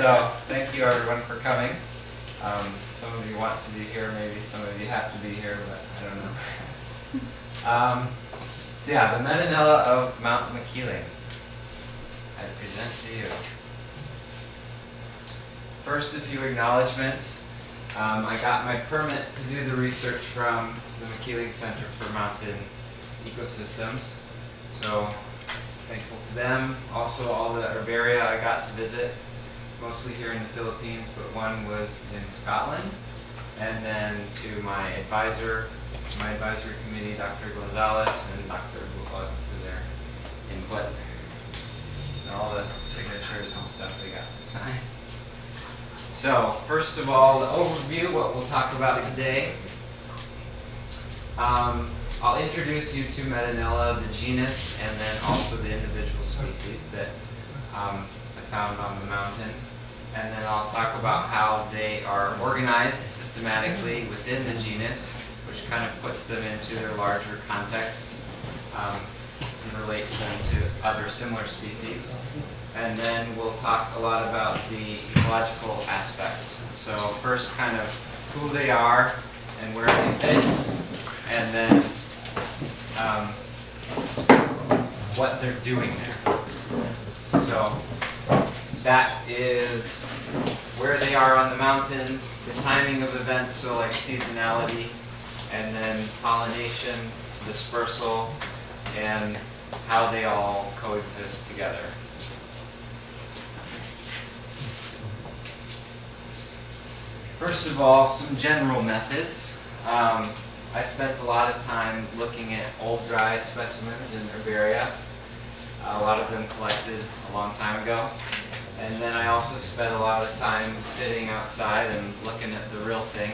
So, thank you everyone for coming. Some of you want to be here, maybe some of you have to be here, but I don't know. So yeah, the Medinilla of Mount Makiling, I present to you. First, a few acknowledgements. I got my permit to do the research from the Makiling Center for Mountain Ecosystems, so thankful to them. Also, all the herbaria I got to visit, mostly here in the Philippines, but one was in Scotland. And then to my advisory committee, Dr. Gonzalez and Dr. Bucot for their input, and all the signatures and stuff they got to sign. So, first of all, the overview, what we'll talk about today. I'll introduce you to Medinilla, the genus, and then also the individual species that I found on the mountain. And then I'll talk about how they are organized systematically within the genus, which kind of puts them into their larger context and relates them to other similar species. And then we'll talk a lot about the ecological aspects. So first, kind of who they are and where they fit, and then what they're doing there. So that is where they are on the mountain, the timing of events, so like seasonality, and then pollination, dispersal, and how they all coexist together. First of all, some general methods. I spent a lot of time looking at old dry specimens in herbaria, a lot of them collected a long time ago. And then I also spent a lot of time sitting outside and looking at the real thing,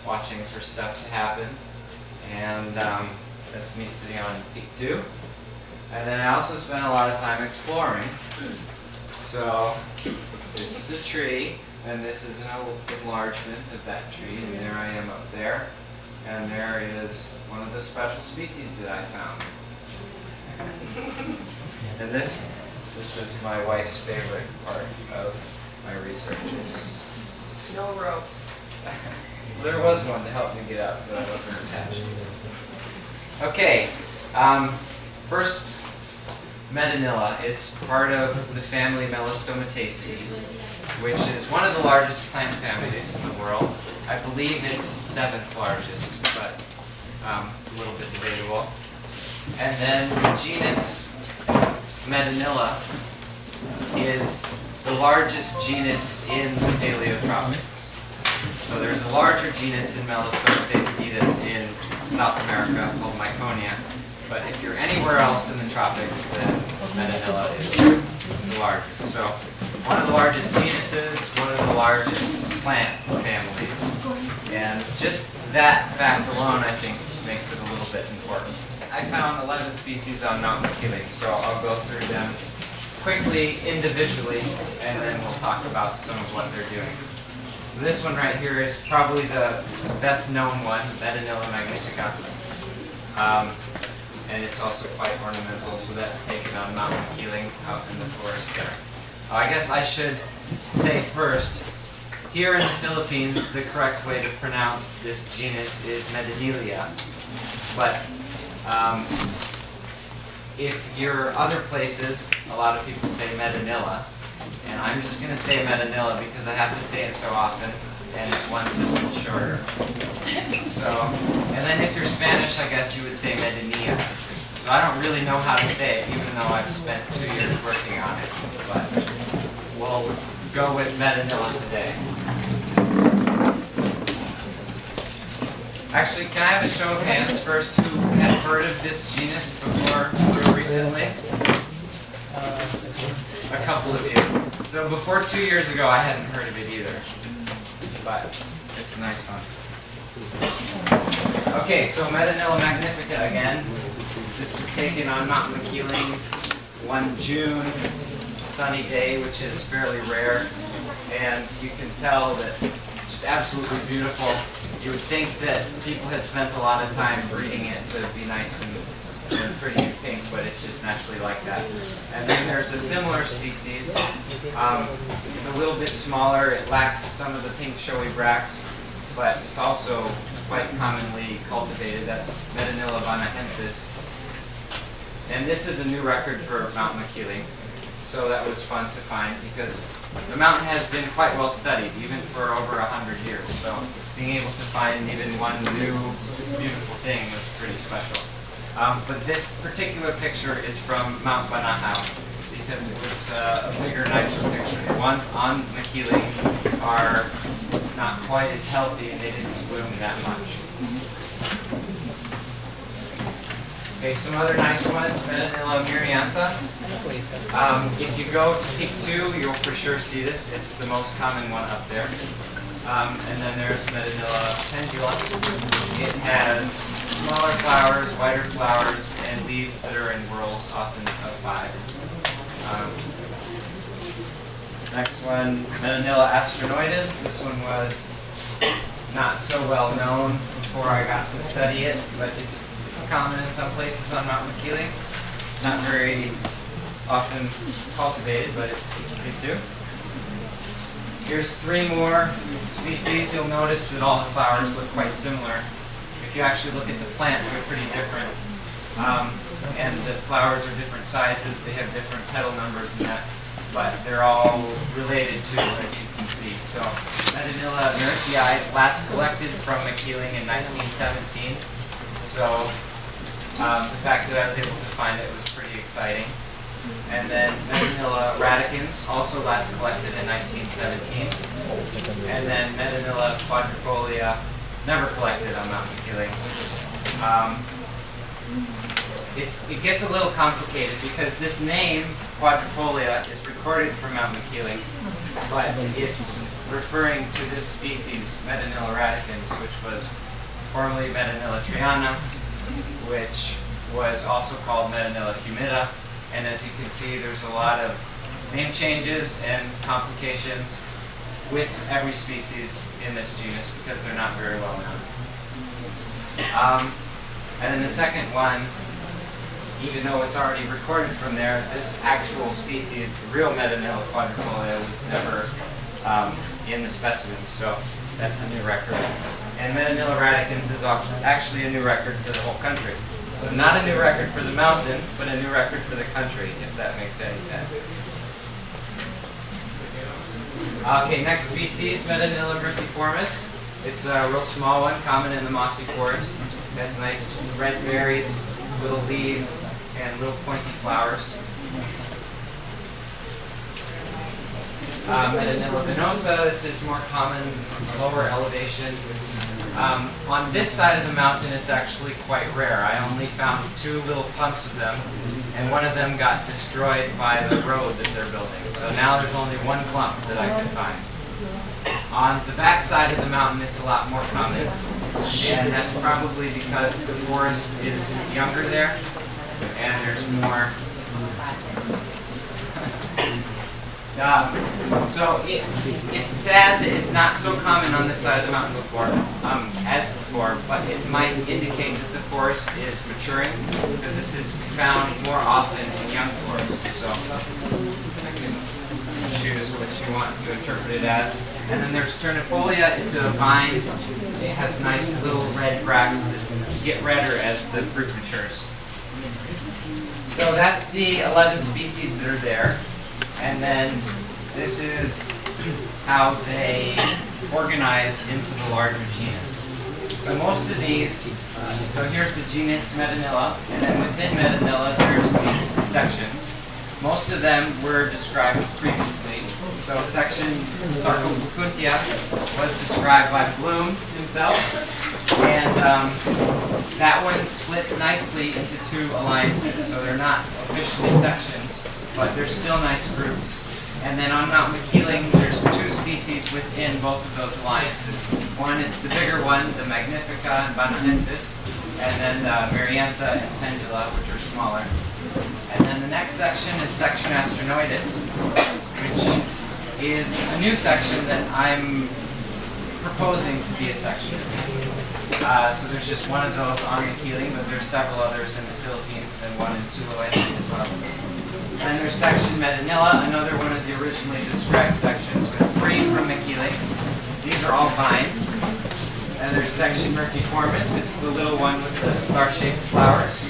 watching for stuff to happen. And that's me sitting on peak 2. And then I also spent a lot of time exploring. So this is a tree, and this is an enlargement of that tree, and there I am up there. And there is one of the special species that I found. And this is my wife's favorite part of my research. No ropes. There was one to help me get up, but I wasn't attached. Okay, first, Medinilla. It's part of the family Mellistomataceae, which is one of the largest plant families in the world. I believe it's 7th largest, but it's a little bit debatable. And then the genus Medinilla is the largest genus in the Paleotropics. So there's a larger genus in Mellistomataceae that's in South America called Miconia. But if you're anywhere else in the tropics, then Medinilla is the largest. So one of the largest genuses, one of the largest plant families. And just that fact alone, I think, makes it a little bit important. I found 11 species on Mount Makiling, so I'll go through them quickly, individually, and then we'll talk about some of what they're doing. So this one right here is probably the best known one, Medinilla magnifica. And it's also quite ornamental, so that's taken on Mount Makiling out in the forest there. I guess I should say first, here in the Philippines, the correct way to pronounce this genus is Medinilla, but if you're other places, a lot of people say Medinilla, and I'm just going to say Medinilla because I have to say it so often, and it's one syllable shorter. So, and then if you're Spanish, I guess you would say Medinilla. So I don't really know how to say it, even though I've spent 2 years working on it, but we'll go with Medinilla today. Actually, can I have a show of hands first who had heard of this genus before or recently? A couple of you. So before 2 years ago, I hadn't heard of it either, but it's a nice one. Okay, so Medinilla magnifica again. This is taken on Mount Makiling, one June sunny day, which is fairly rare, and you can tell that it's just absolutely beautiful. You would think that people had spent a lot of time breeding it to be nice and They're pretty in pink, but it's just naturally like that. And then there's a similar species. It's a little bit smaller. It lacks some of the pink showy bracts, but it's also quite commonly cultivated. That's Medinilla bonahensis. And this is a new record for Mount Makiling. So that was fun to find because the mountain has been quite well studied, even for over 100 years. So being able to find even one new beautiful thing was pretty special. But this particular picture is from Mount Banahao because it was a bigger, nicer picture. The ones on Makiling are not quite as healthy and they didn't bloom that much. Okay, some other nice ones, Medinilla miriantha. If you go to peak 2, you'll for sure see this. It's the most common one up there. And then there's Medinilla pendula. It has smaller flowers, whiter flowers, and leaves that are in whorls, often of 5. Next one, Medinilla asteroidus. This one was not so well known before I got to study it, but it's common in some places on Mount Makiling. Not very often cultivated, but it's pretty too. Here's 3 more species. You'll notice that all the flowers look quite similar. If you actually look at the plant, they're pretty different. And the flowers are different sizes. They have different petal numbers and that, but they're all related to, as you can see. So Medinilla miritii, last collected from Makiling in 1917. So the fact that I was able to find it was pretty exciting. And then Medinilla radicans, also last collected in 1917. And then Medinilla quadrifolia, never collected on Mount Makiling. It gets a little complicated because this name, quadrifolia, is recorded from Mount Makiling, but it's referring to this species, Medinilla radicans, which was formerly Medinilla triana, which was also called Medinilla humida. And as you can see, there's a lot of name changes and complications with every species in this genus because they're not very well known. And then the second one, even though it's already recorded from there, this actual species, the real Medinilla quadrifolia, was never in the specimens, so that's a new record. And Medinilla radicans is actually a new record for the whole country. So not a new record for the mountain, but a new record for the country, if that makes any sense. Okay, next species, Medinilla grippiformis. It's a real small one, common in the mossy forest. It has nice red berries, little leaves, and little pointy flowers. Medinilla venosa, this is more common, lower elevation. On this side of the mountain, it's actually quite rare. I only found 2 little clumps of them, and one of them got destroyed by the road that they're building. So now there's only 1 clump that I can find. On the back side of the mountain, it's a lot more common, and that's probably because the forest is younger there, and there's more. So it's sad that it's not so common on this side of the mountain as before, but it might indicate that the forest is maturing, because this is found more often in young forests. So I can choose what you want to interpret it as. And then there's Ternifolia. It's a vine. It has nice little red bracts that get redder as the fruit matures. So that's the 11 species that are there. And then this is how they organize into the larger genus. So most of these, so here's the genus Medinilla, and then within Medinilla there's these sections. Most of them were described previously. So section Sarcopicuntia was described by Bloom himself, and that one splits nicely into 2 alliances. So they're not officially sections, but they're still nice groups. And then on Mount Makiling, there's 2 species within both of those alliances. One is the bigger one, the Magnifica and Bonahensis, and then Miriantha and Pendula, which are smaller. And then the next section is section Asteroidus, which is a new section that I'm proposing to be a section at least. So there's just one of those on Makiling, but there's several others in the Philippines and one in Sulawesi as well. And there's section Medinilla, another one of the originally described sections with 3 from Makiling. These are all vines. And there's section Myrtiformis, it's the little one with the star-shaped flowers.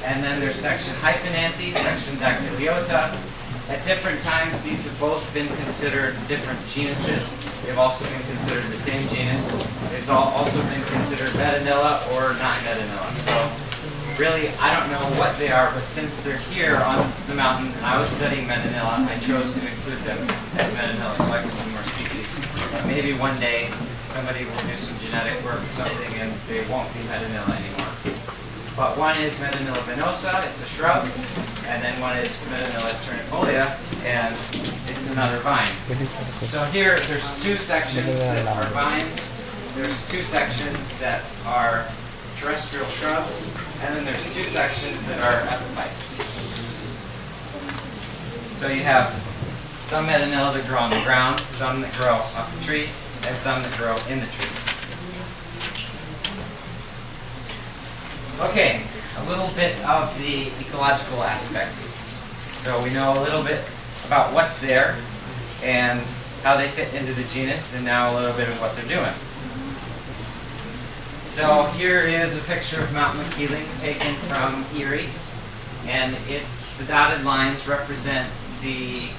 And then there's section Hyphenanthe, section Dactyliota. At different times, these have both been considered different genuses. They've also been considered the same genus. They've also been considered Medinilla or not Medinilla. So really, I don't know what they are, but since they're here on the mountain and I was studying Medinilla, I chose to include them as Medinilla so I can find more species. Maybe one day somebody will do some genetic work or something and they won't be Medinilla anymore. But one is Medinilla venosa, it's a shrub, and then one is Medinilla ternifolia, and it's another vine. So here, there's 2 sections that are vines, there's 2 sections that are terrestrial shrubs, and then there's 2 sections that are epiphytes. So you have some Medinilla that grow on the ground, some that grow up the tree, and some that grow in the tree. Okay, a little bit of the ecological aspects. So we know a little bit about what's there and how they fit into the genus, and now a little bit of what they're doing. So here is a picture of Mount Makiling taken from Erie, and the dotted lines represent the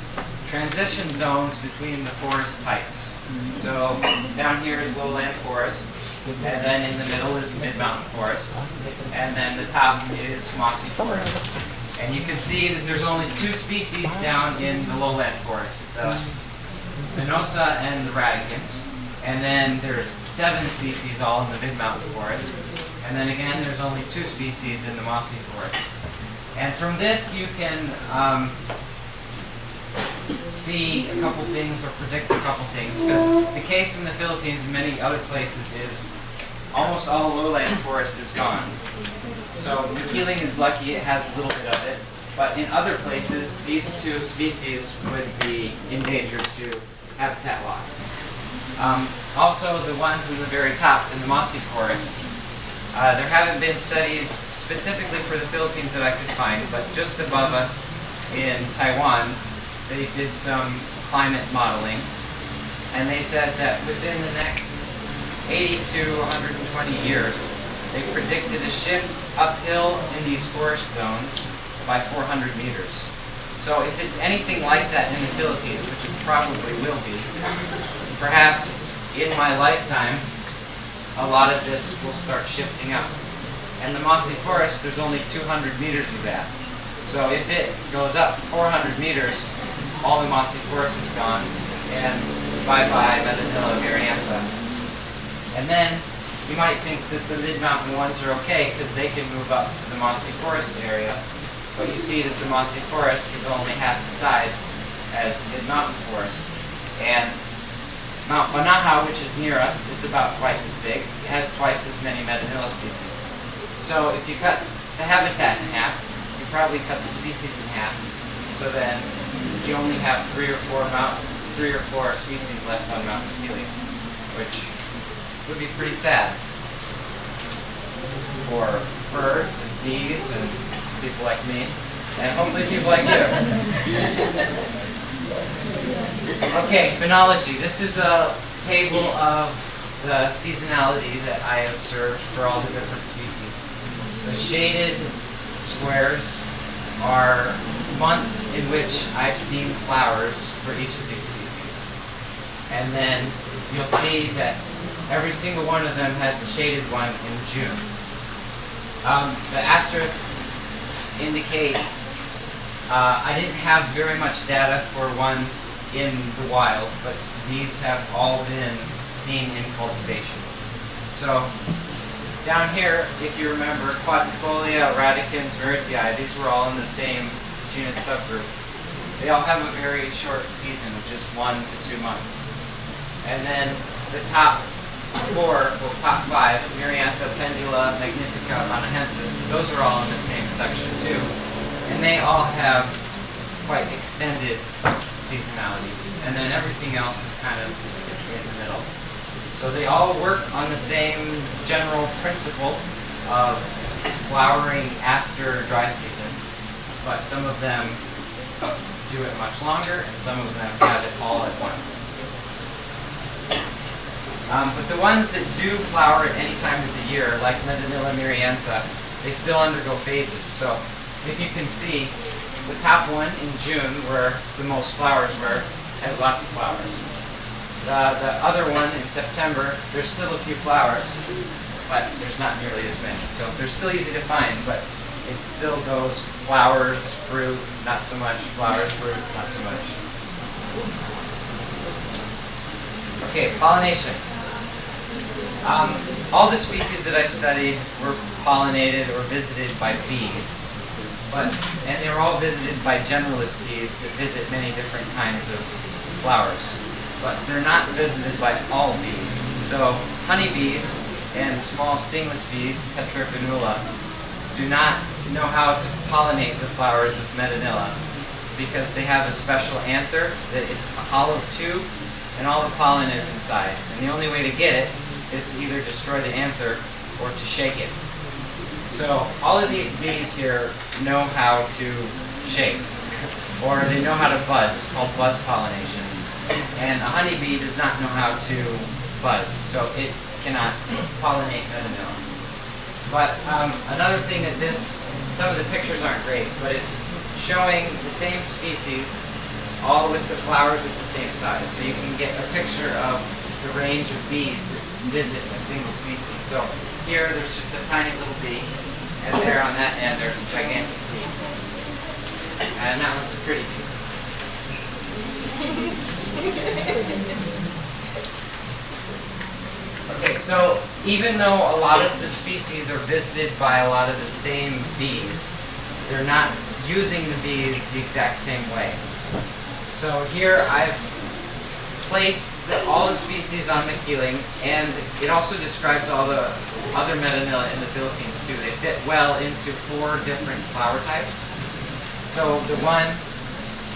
transition zones between the forest types. So down here is lowland forest, and then in the middle is mid-mountain forest, and then the top is mossy forest. And you can see that there's only 2 species down in the lowland forest, the venosa and the radicans. And then there's 7 species all in the mid-mountain forest. And then again, there's only 2 species in the mossy forest. And from this, you can see a couple things or predict a couple things, because the case in the Philippines and many other places is almost all lowland forest is gone. So Makiling is lucky it has a little bit of it, but in other places these 2 species would be endangered to habitat loss. Also the ones in the very top in the mossy forest, there haven't been studies specifically for the Philippines that I could find, but just above us in Taiwan they did some climate modeling, and they said that within the next 80 to 120 years, they predicted a shift uphill in these forest zones by 400 meters. So if it's anything like that in the Philippines, which it probably will be, perhaps in my lifetime, a lot of this will start shifting up. And the mossy forest, there's only 200 meters of that. So if it goes up 400 meters, all the mossy forest is gone, and bye-bye Medinilla variantha. And then you might think that the mid-mountain ones are okay because they can move up to the mossy forest area, but you see that the mossy forest is only half the size as the mid-mountain forest. And Mount Banahaw, which is near us, it's about twice as big. It has twice as many Medinilla species. So if you cut the habitat in half, you probably cut the species in half. So then you only have 3 or 4 species left on Mount Makiling, which would be pretty sad for birds and bees and people like me, and hopefully people like you. Okay, phenology. This is a table of the seasonality that I observed for all the different species. The shaded squares are months in which I've seen flowers for each of these species. And then you'll see that every single one of them has a shaded one in June. The asterisks indicate I didn't have very much data for ones in the wild, but these have all been seen in cultivation. So down here, if you remember, Quakenbush, radicans, Myrtii, these were all in the same genus subgroup. They all have a very short season of just 1 to 2 months. And then the top 4, well, top 5, Muriantha, Pendula, Magnifica, Bonahensis, those are all in the same section too. And they all have quite extended seasonalities. And then everything else is kind of in the middle. So they all work on the same general principle of flowering after dry season, but some of them do it much longer and some of them have it all at once. But the ones that do flower at any time of the year, like Medinilla miriantha, they still undergo phases. So if you can see, the top one in June, where the most flowers were, has lots of flowers. The other one in September, there's still a few flowers, but there's not nearly as many. So they're still easy to find, but it still goes flowers, fruit, not so much, flowers, fruit, not so much. Okay, pollination. All the species that I studied were pollinated or visited by bees, and they were all visited by generalist bees that visit many different kinds of flowers, but they're not visited by all bees. So honeybees and small stingless bees, Tetrapinula, do not know how to pollinate the flowers of Medinilla because they have a special anther that is a hollow tube and all the pollen is inside. And the only way to get it is to either destroy the anther or to shake it. So all of these bees here know how to shake, or they know how to buzz. It's called buzz pollination. And a honeybee does not know how to buzz, so it cannot pollinate Medinilla. But another thing that some of the pictures aren't great, but it's showing the same species all with the flowers at the same size. So you can get a picture of the range of bees that visit a single species. So here there's just a tiny little bee, and there on that end there's a gigantic bee. And that one's a pretty bee. Okay, so even though a lot of the species are visited by a lot of the same bees, they're not using the bees the exact same way. So here I've placed all the species on Makiling, and it also describes all the other Medinilla in the Philippines too. They fit well into 4 different flower types. So the one,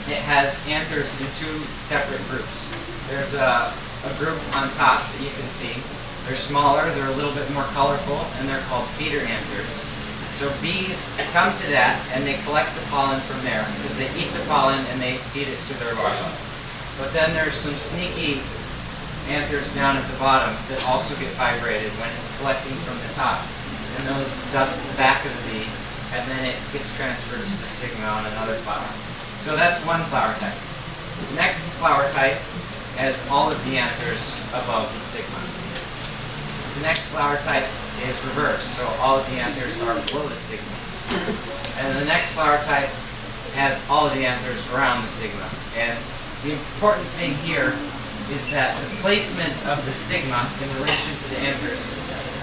it has anthers in 2 separate groups. There's a group on top that you can see. They're smaller, they're a little bit more colorful, and they're called feeder anthers. So bees come to that and they collect the pollen from there because they eat the pollen and they feed it to their larvae. But then there's some sneaky anthers down at the bottom that also get vibrated when it's collecting from the top. And those dust the back of the bee, and then it gets transferred to the stigma on another flower. So that's one flower type. The next flower type has all of the anthers above the stigma. The next flower type is reverse, so all of the anthers are below the stigma. And the next flower type has all of the anthers around the stigma. And the important thing here is that the placement of the stigma in relation to the anthers,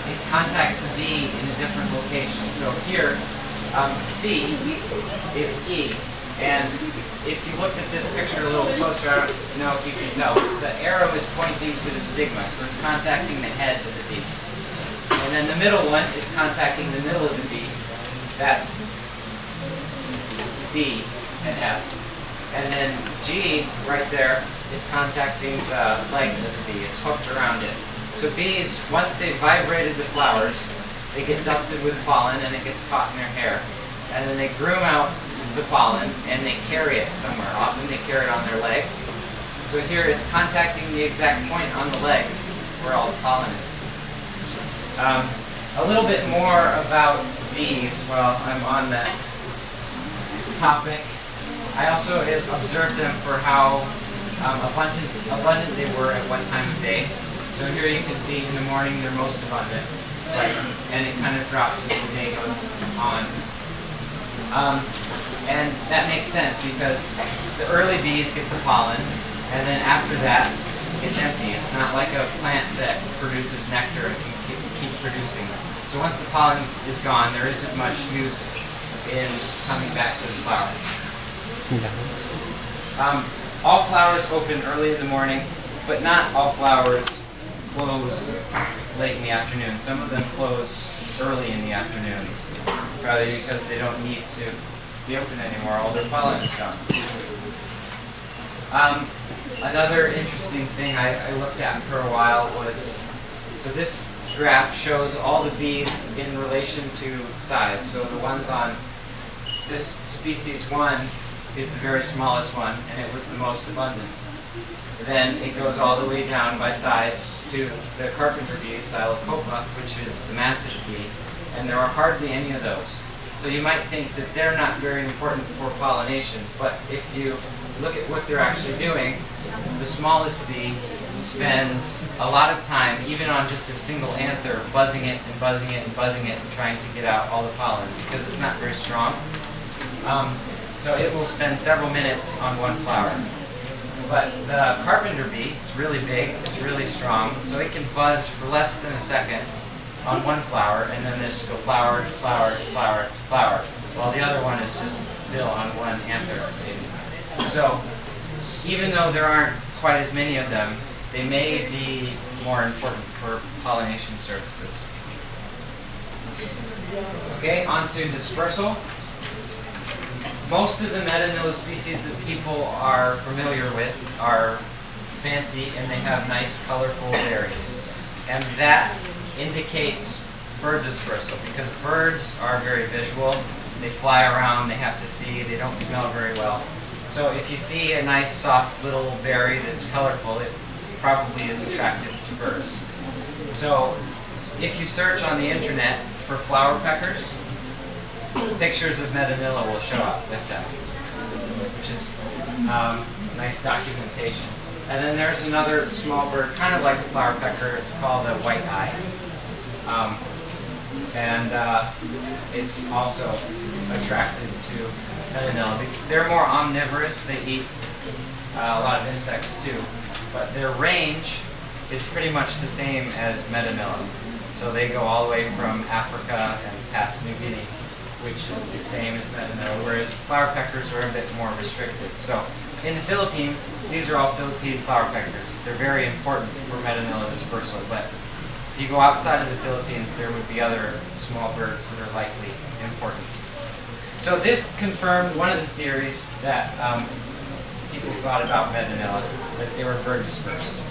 it contacts the bee in a different location. So here, C is E. And if you looked at this picture a little closer, I don't know if you can tell, the arrow is pointing to the stigma, so it's contacting the head of the bee. And then the middle one is contacting the middle of the bee. That's D and F. And then G, right there, is contacting the leg of the bee. It's hooked around it. So bees, once they've vibrated the flowers, they get dusted with pollen and it gets caught in their hair. And then they groom out the pollen and they carry it somewhere. Often they carry it on their leg. So here it's contacting the exact point on the leg where all the pollen is. A little bit more about bees while I'm on that topic. I also observed them for how abundant they were at one time of day. So here you can see in the morning they're most abundant, and it kind of drops as the day goes on. And that makes sense because the early bees get the pollen, and then after that, it's empty. It's not like a plant that produces nectar and can keep producing. So once the pollen is gone, there isn't much use in coming back to the flower. All flowers open early in the morning, but not all flowers close late in the afternoon. Some of them close early in the afternoon, probably because they don't need to be open anymore. All their pollen is gone. Another interesting thing I looked at for a while was, so this graph shows all the bees in relation to size. So the ones on this species 1 is the very smallest one, and it was the most abundant. Then it goes all the way down by size to the carpenter bee, Xylocopa, which is the massive bee, and there are hardly any of those. So you might think that they're not very important for pollination, but if you look at what they're actually doing, the smallest bee spends a lot of time, even on just a single anther, buzzing it and buzzing it and buzzing it and trying to get out all the pollen because it's not very strong. So it will spend several minutes on one flower. But the carpenter bee, it's really big, it's really strong, so it can buzz for less than a second on one flower, and then just go flower to flower to flower to flower, while the other one is just still on one anther. So even though there aren't quite as many of them, they may be more important for pollination services. Okay, on to dispersal. Most of the Medinilla species that people are familiar with are fancy and they have nice colorful berries. And that indicates bird dispersal because birds are very visual. They fly around, they have to see, they don't smell very well. So if you see a nice soft little berry that's colorful, it probably is attractive to birds. So if you search on the internet for flower peckers, pictures of Medinilla will show up with them, which is nice documentation. And then there's another small bird, kind of like a flower pecker. It's called a white eye. It's also attracted to Medinilla. They're more omnivorous. They eat a lot of insects too, but their range is pretty much the same as Medinilla. So they go all the way from Africa and past New Guinea, which is the same as Medinilla, whereas flower peckers are a bit more restricted. So in the Philippines, these are all Philippine flower peckers. They're very important for Medinilla dispersal, but if you go outside of the Philippines, there would be other small birds that are likely important. So this confirmed one of the theories that people thought about Medinilla, that they were bird dispersed.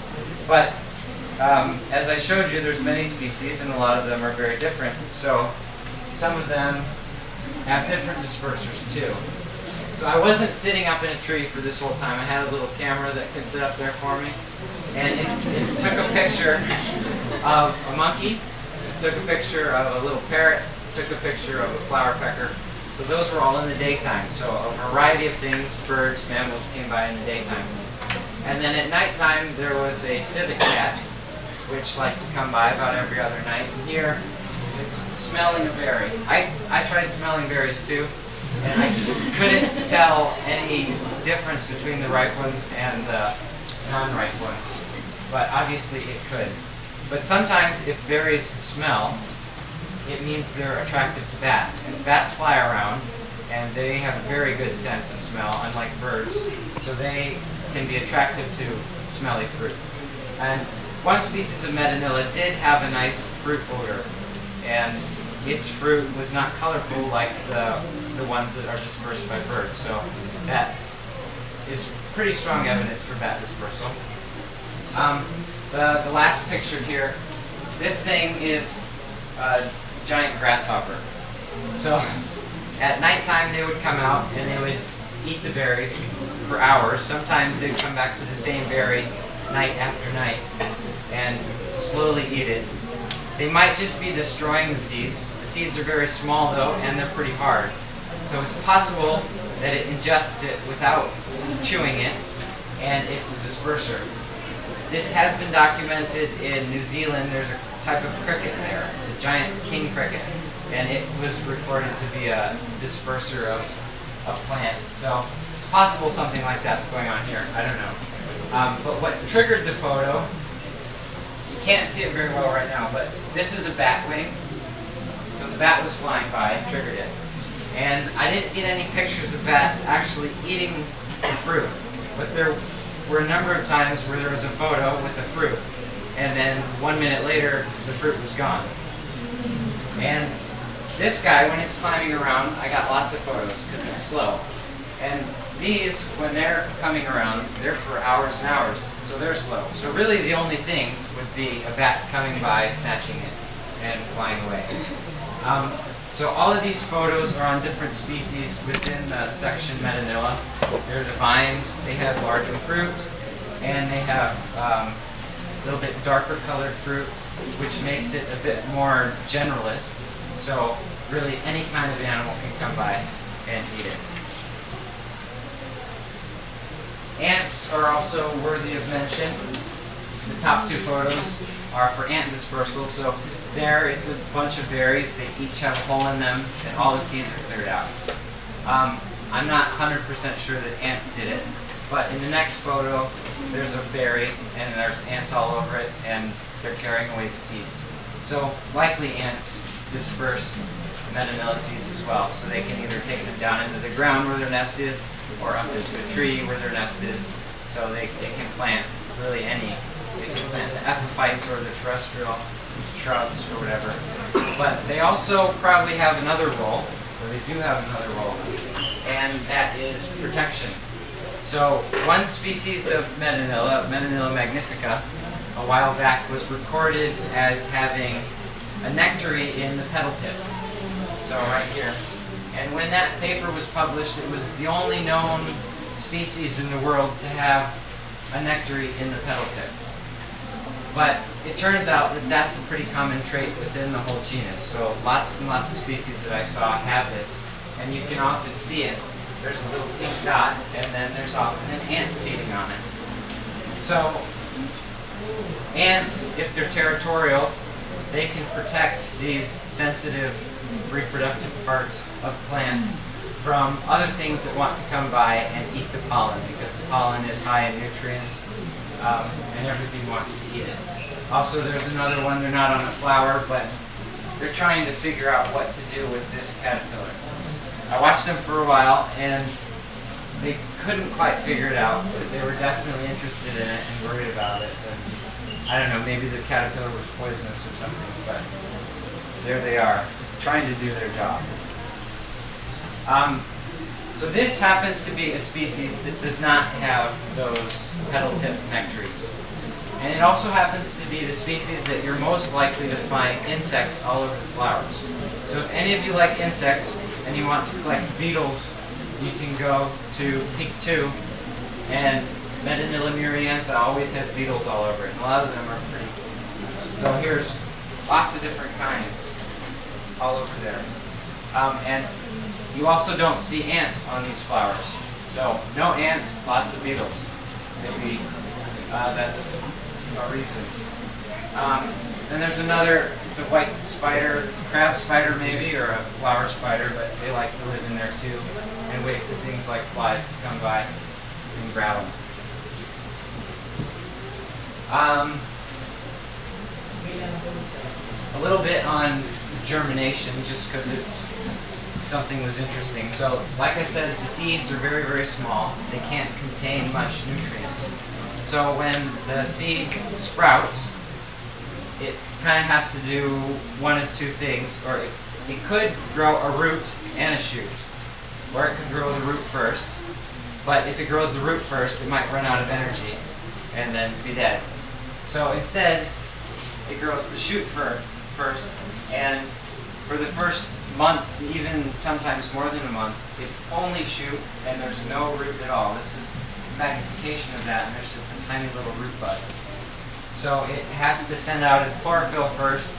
But as I showed you, there's many species, and a lot of them are very different. So some of them have different dispersers too. So I wasn't sitting up in a tree for this whole time. I had a little camera that could sit up there for me. And it took a picture of a monkey, took a picture of a little parrot, took a picture of a flower pecker. So those were all in the daytime. So a variety of things, birds, mammals came by in the daytime. And then at nighttime there was a civet cat, which liked to come by about every other night. And here it's smelling a berry. I tried smelling berries too, and I couldn't tell any difference between the ripe ones and the non-ripe ones. But obviously it could. But sometimes if berries smell, it means they're attractive to bats, because bats fly around and they have a very good sense of smell, unlike birds. So they can be attractive to smelly fruit. And one species of Medinilla did have a nice fruit odor, and its fruit was not colorful like the ones that are dispersed by birds. So that is pretty strong evidence for bat dispersal. The last picture here, this thing is a giant grasshopper. So at nighttime they would come out and they would eat the berries for hours. Sometimes they'd come back to the same berry night after night and slowly eat it. They might just be destroying the seeds. The seeds are very small though, and they're pretty hard. So it's possible that it ingests it without chewing it, and it's a disperser. This has been documented in New Zealand. There's a type of cricket there, the giant king cricket, and it was reported to be a disperser of a plant. So it's possible something like that's going on here. I don't know. But what triggered the photo, you can't see it very well right now, but this is a bat wing. So the bat was flying by and triggered it. And I didn't get any pictures of bats actually eating the fruit, but there were a number of times where there was a photo with the fruit, and then 1 minute later, the fruit was gone. And this guy, when it's climbing around, I got lots of photos because it's slow. And these, when they're coming around, they're for hours and hours, so they're slow. So really the only thing would be a bat coming by, snatching it, and flying away. So all of these photos are on different species within the section Medinilla. They're the vines, they have larger fruit, and they have a little bit darker colored fruit, which makes it a bit more generalist. So really any kind of animal can come by and eat it. Ants are also worthy of mention. The top two photos are for ant dispersal. So there it's a bunch of berries. They each have a hole in them, and all the seeds are cleared out. I'm not 100% sure that ants did it, but in the next photo there's a berry and there's ants all over it, and they're carrying away the seeds. So likely ants disperse Medinilla seeds as well, so they can either take them down into the ground where their nest is, or up into a tree where their nest is. So they can plant really any. They can plant the epiphytes or the terrestrial shrubs or whatever. But they also probably have another role, or they do have another role, and that is protection. So one species of Medinilla, Medinilla magnifica, a while back was recorded as having a nectary in the petal tip. So right here. And when that paper was published, it was the only known species in the world to have a nectary in the petal tip. But it turns out that that's a pretty common trait within the whole genus. So lots and lots of species that I saw have this, and you can often see it. There's a little pink dot, and then there's often an ant feeding on it. So ants, if they're territorial, they can protect these sensitive reproductive parts of plants from other things that want to come by and eat the pollen, because the pollen is high in nutrients, and everything wants to eat it. Also, there's another one, they're not on a flower, but they're trying to figure out what to do with this caterpillar. I watched them for a while, and they couldn't quite figure it out, but they were definitely interested in it and worried about it. And I don't know, maybe the caterpillar was poisonous or something, but there they are, trying to do their job. So this happens to be a species that does not have those petal tip nectaries. And it also happens to be the species that you're most likely to find insects all over the flowers. So if any of you like insects and you want to collect beetles, you can go to Peak 2, and Medinilla muriantha always has beetles all over it, and a lot of them are pretty. So here's lots of different kinds all over there. And you also don't see ants on these flowers. So no ants, lots of beetles. Maybe that's a reason. Then there's another, it's a white spider, crab spider maybe, or a flower spider, but they like to live in there too and wait for things like flies to come by and grab them. A little bit on germination, just because it's something was interesting. So, like I said, the seeds are very, very small. They can't contain much nutrients. So when the seed sprouts, it kind of has to do one of two things, or it could grow a root and a shoot, or it could grow the root first. But if it grows the root first, it might run out of energy and then be dead. So instead, it grows the shoot first, and for the first month, even sometimes more than a month, it's only shoot and there's no root at all. This is magnification of that, and there's just a tiny little root bud. So it has to send out its chlorophyll first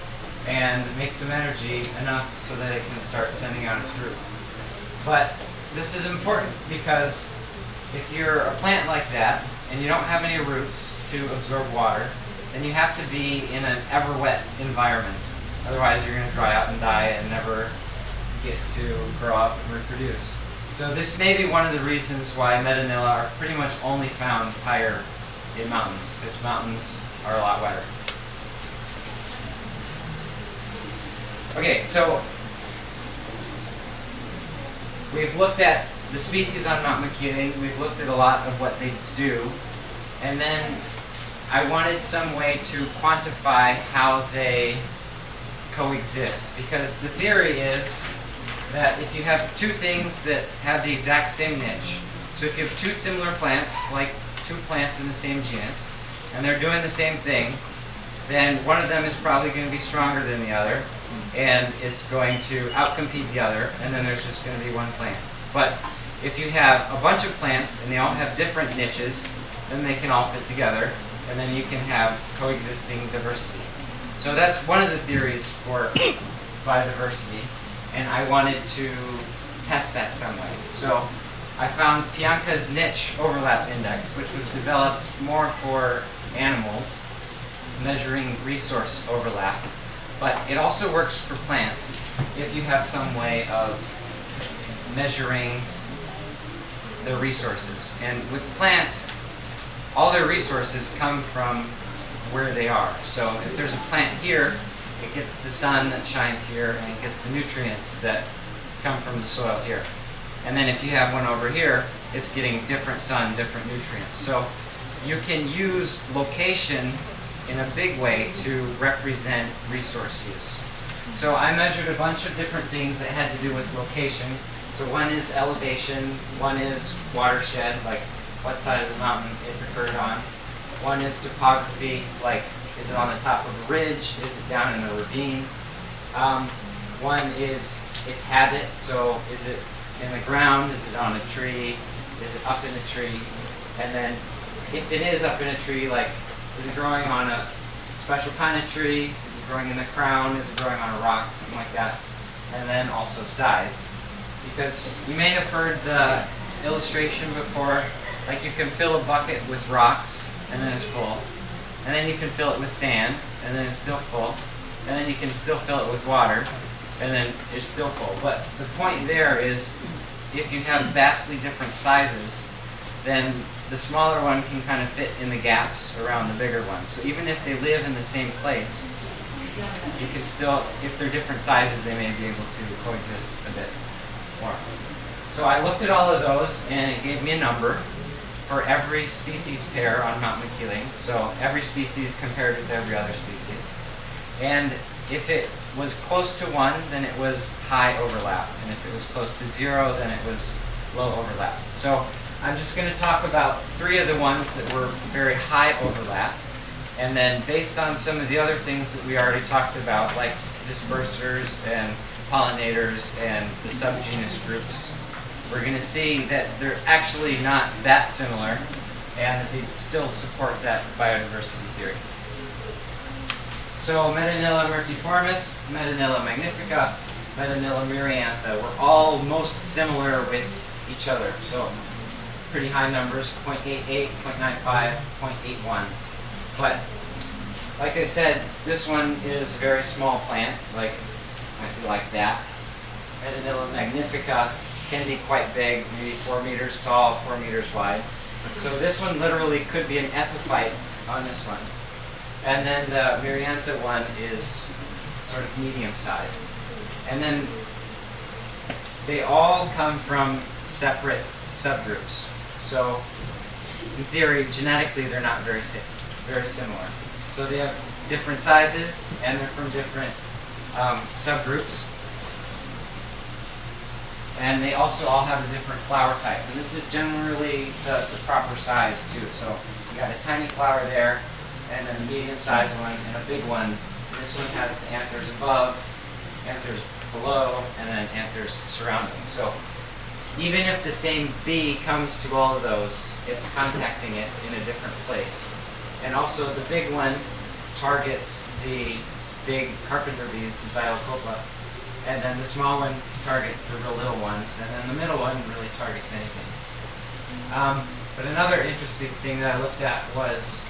and make some energy enough so that it can start sending out its root. But this is important because if you're a plant like that and you don't have any roots to absorb water, then you have to be in an ever-wet environment. Otherwise you're going to dry out and die and never get to grow up and reproduce. So this may be one of the reasons why Medinilla are pretty much only found higher in mountains, because mountains are a lot wetter. Okay, so we've looked at the species on Mount Makiling, we've looked at a lot of what they do, and then I wanted some way to quantify how they coexist, because the theory is that if you have two things that have the exact same niche, So if you have two similar plants, like two plants in the same genus, and they're doing the same thing, then one of them is probably going to be stronger than the other, and it's going to outcompete the other, and then there's just going to be one plant. But if you have a bunch of plants and they all have different niches, then they can all fit together, and then you can have coexisting diversity. So that's one of the theories for biodiversity, and I wanted to test that some way. So I found Pianka's niche overlap index, which was developed more for animals, measuring resource overlap, but it also works for plants if you have some way of measuring their resources. And with plants, all their resources come from where they are. So if there's a plant here, it gets the sun that shines here, and it gets the nutrients that come from the soil here. And then if you have one over here, it's getting different sun, different nutrients. So you can use location in a big way to represent resource use. So I measured a bunch of different things that had to do with location. So one is elevation, one is watershed, like what side of the mountain it occurred on. One is topography, like is it on the top of a ridge, is it down in a ravine. One is its habit, so is it in the ground, is it on a tree, is it up in a tree, and then if it is up in a tree, like is it growing on a special kind of tree, is it growing in the crown, is it growing on a rock, something like that, and then also size. Because you may have heard the illustration before, like you can fill a bucket with rocks and then it's full, and then you can fill it with sand and then it's still full, and then you can still fill it with water and then it's still full. But the point there is if you have vastly different sizes, then the smaller one can kind of fit in the gaps around the bigger one. So even if they live in the same place, you can still, if they're different sizes, they may be able to coexist a bit more. So I looked at all of those, and it gave me a number for every species pair on Mount Makiling. So every species compared with every other species. And if it was close to 1, then it was high overlap. And if it was close to 0, then it was low overlap. So I'm just going to talk about 3 of the ones that were very high overlap. And then based on some of the other things that we already talked about, like dispersers and pollinators and the subgenus groups, we're going to see that they're actually not that similar and that they still support that biodiversity theory. So Medinilla myrtiformis, Medinilla magnifica, Medinilla miriantha were all most similar with each other. So pretty high numbers, 0.88, 0.95, 0.81. But like I said, this one is a very small plant, like might be like that. Medinilla magnifica can be quite big, maybe 4 meters tall, 4 meters wide. So this one literally could be an epiphyte on this one. And then the miriantha one is sort of medium sized. And then they all come from separate subgroups. So in theory, genetically, they're not very similar. So they have different sizes, and they're from different subgroups. And they also all have a different flower type. And this is generally the proper size, too. So you got a tiny flower there, and then a medium-sized one, and a big one. This one has the anthers above, anthers below, and then anthers surrounding. So even if the same bee comes to all of those, it's contacting it in a different place. And also the big one targets the big carpenter bees, the Xylocopa, and then the small one targets the real little ones, and then the middle one really targets anything. But another interesting thing that I looked at was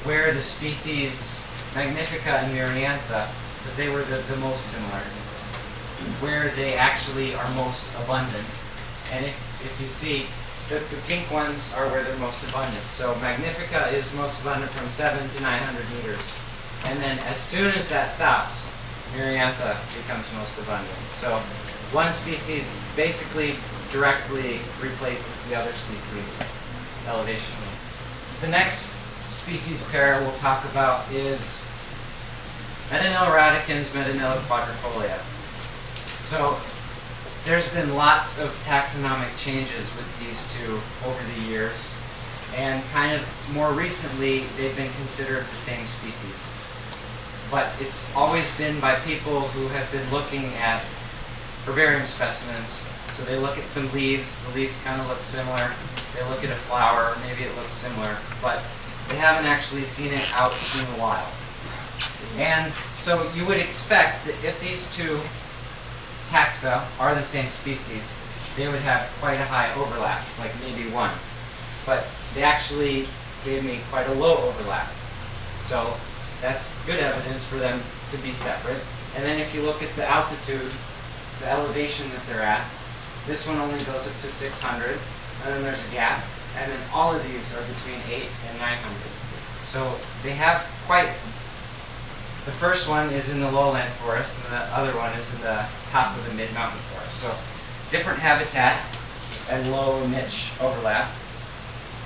where the species Magnifica and Miriantha, because they were the most similar, where they actually are most abundant. And if you see, the pink ones are where they're most abundant. So Magnifica is most abundant from 7 to 900 meters. And then as soon as that stops, Miriantha becomes most abundant. So one species basically directly replaces the other species elevationally. The next species pair we'll talk about is Medinilla radicans, Medinilla quadrifolia. So there's been lots of taxonomic changes with these two over the years, and kind of more recently they've been considered the same species. But it's always been by people who have been looking at herbarium specimens. So they look at some leaves, the leaves kind of look similar. They look at a flower, maybe it looks similar, but they haven't actually seen it out in the wild. And so you would expect that if these two taxa are the same species, they would have quite a high overlap, like maybe 1. But they actually gave me quite a low overlap. So that's good evidence for them to be separate. And then if you look at the altitude, the elevation that they're at, this one only goes up to 600, and then there's a gap, and then all of these are between 8 and 900. So they have quite, the first one is in the lowland forest, and the other one is in the top of the mid-mountain forest. So different habitat and low niche overlap.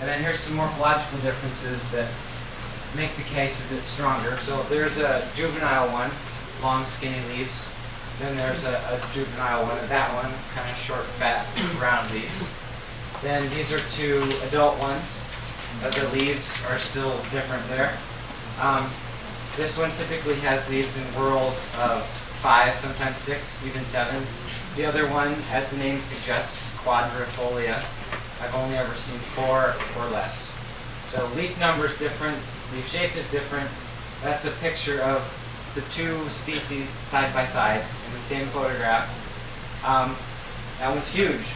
And then here's some morphological differences that make the case a bit stronger. So there's a juvenile one, long skinny leaves. Then there's a juvenile one, that one, kind of short, fat, round leaves. Then these are 2 adult ones. The leaves are still different there. This one typically has leaves in whorls of 5, sometimes 6, even 7. The other one, as the name suggests, quadrifolia. I've only ever seen 4 or less. So leaf number is different, leaf shape is different. That's a picture of the 2 species side by side in the same photograph. That one's huge,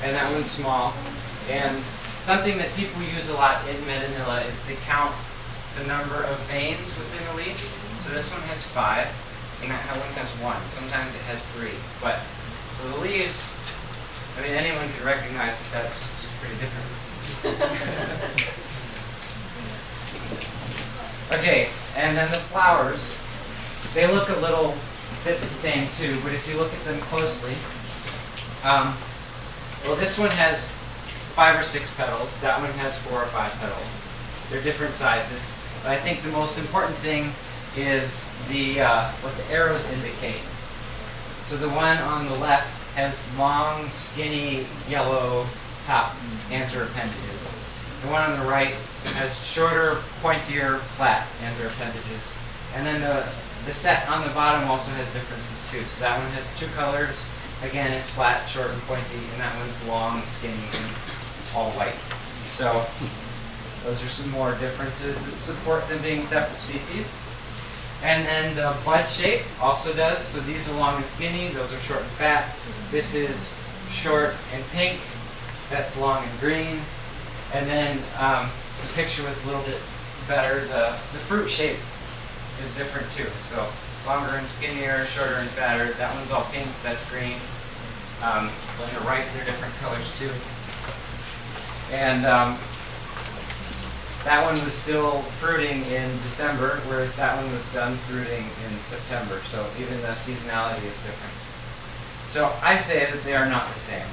and that one's small. And something that people use a lot in Medinilla is to count the number of veins within a leaf. So this one has 5, and that one has 1. Sometimes it has 3. But so the leaves, I mean, anyone could recognize that that's just pretty different. Okay, and then the flowers, they look a little bit the same too, but if you look at them closely, well, this one has 5 or 6 petals, that one has 4 or 5 petals. They're different sizes, but I think the most important thing is the what the arrows indicate. So the one on the left has long, skinny, yellow top anther appendages. The one on the right has shorter, pointier, flat anther appendages. And then the set on the bottom also has differences too. So that one has 2 colors. Again, it's flat, short, and pointy, and that one's long, skinny, and all white. So those are some more differences that support them being separate species. And then the bud shape also does. So these are long and skinny. Those are short and fat. This is short and pink. That's long and green. And then the picture was a little bit better. The fruit shape is different too. So longer and skinnier, shorter and fatter. That one's all pink. That's green. On the right, they're different colors too. And that one was still fruiting in December, whereas that one was done fruiting in September. So even the seasonality is different. So I say that they are not the same.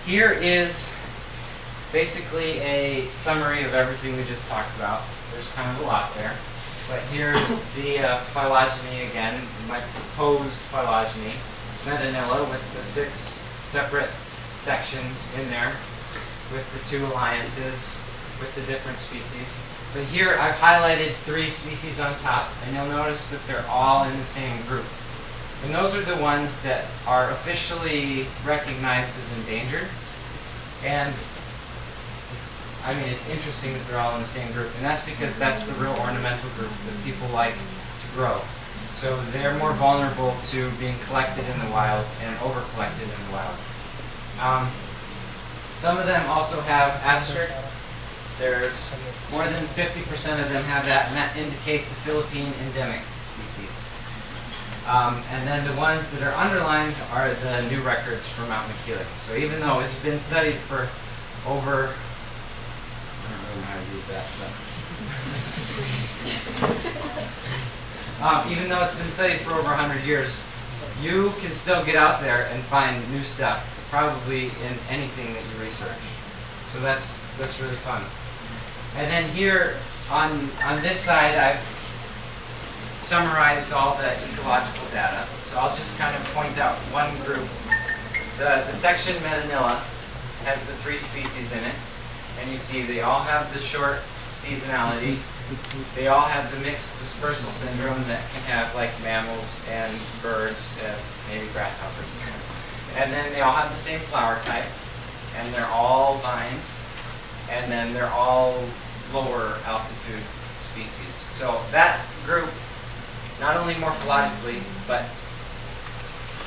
Here is basically a summary of everything we just talked about. There's kind of a lot there. But here's the phylogeny again, my proposed phylogeny. Medinilla with the 6 separate sections in there, with the 2 alliances, with the different species. But here I've highlighted 3 species on top, and you'll notice that they're all in the same group. And those are the ones that are officially recognized as endangered. And it's interesting that they're all in the same group, and that's because that's the real ornamental group that people like to grow. So they're more vulnerable to being collected in the wild and over-collected in the wild. Some of them also have asterisks. There's more than 50% of them have that, and that indicates a Philippine endemic species. And then the ones that are underlined are the new records for Mount Makiling. So even though it's been studied for over, I don't really know how to use that, but even though it's been studied for over 100 years, you can still get out there and find new stuff, probably in anything that you research. So that's really fun. And then here on this side, I've summarized all the ecological data. So I'll just kind of point out one group. The section Medinilla has the 3 species in it. And you see they all have the short seasonality. They all have the mixed dispersal syndrome that can have like mammals and birds, maybe grasshoppers. And then they all have the same flower type. And they're all vines. And then they're all lower altitude species. So that group, not only morphologically, but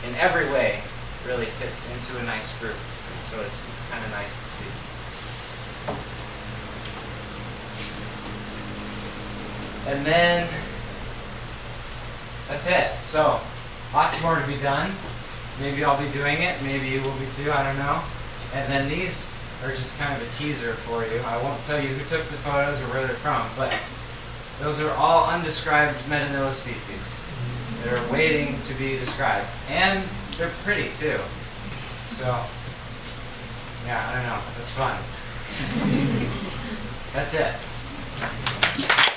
in every way, really fits into a nice group. So it's kind of nice to see. And then that's it. So lots more to be done. Maybe I'll be doing it. Maybe you will be too. I don't know. And then these are just kind of a teaser for you. I won't tell you who took the photos or where they're from, but those are all undescribed Medinilla species. They're waiting to be described. And they're pretty too. So, yeah, I don't know. That's fun. That's it.